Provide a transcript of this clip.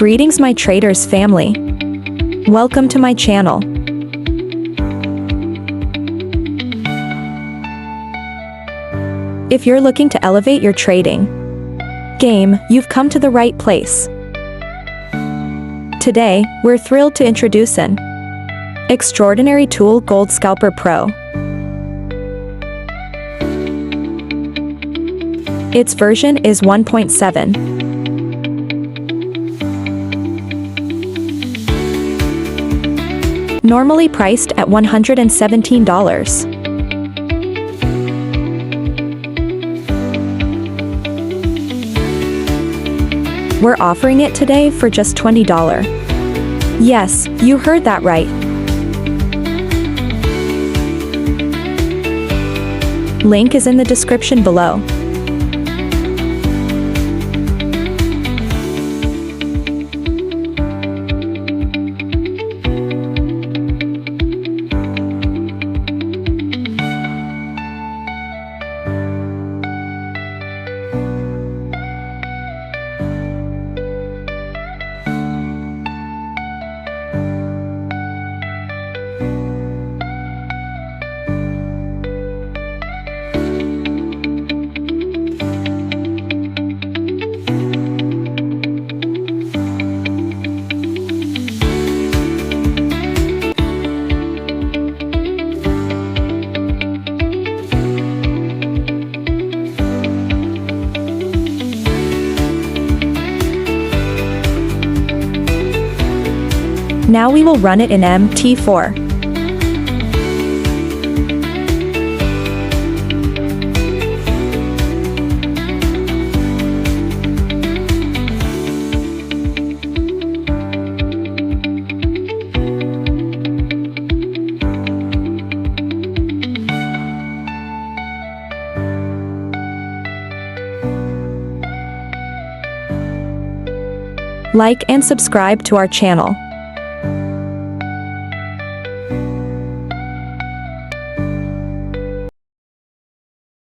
Greetings my traders family. Welcome to my channel. If you're looking to elevate your trading game, you've come to the right place. Today, we're thrilled to introduce an extraordinary tool, Gold Scalper Pro. Its version is 1.7. Normally priced at $117. We're offering it today for just $20. Yes, you heard that right. Link is in the description below. Now we will run it in MT4. Like and subscribe to our channel.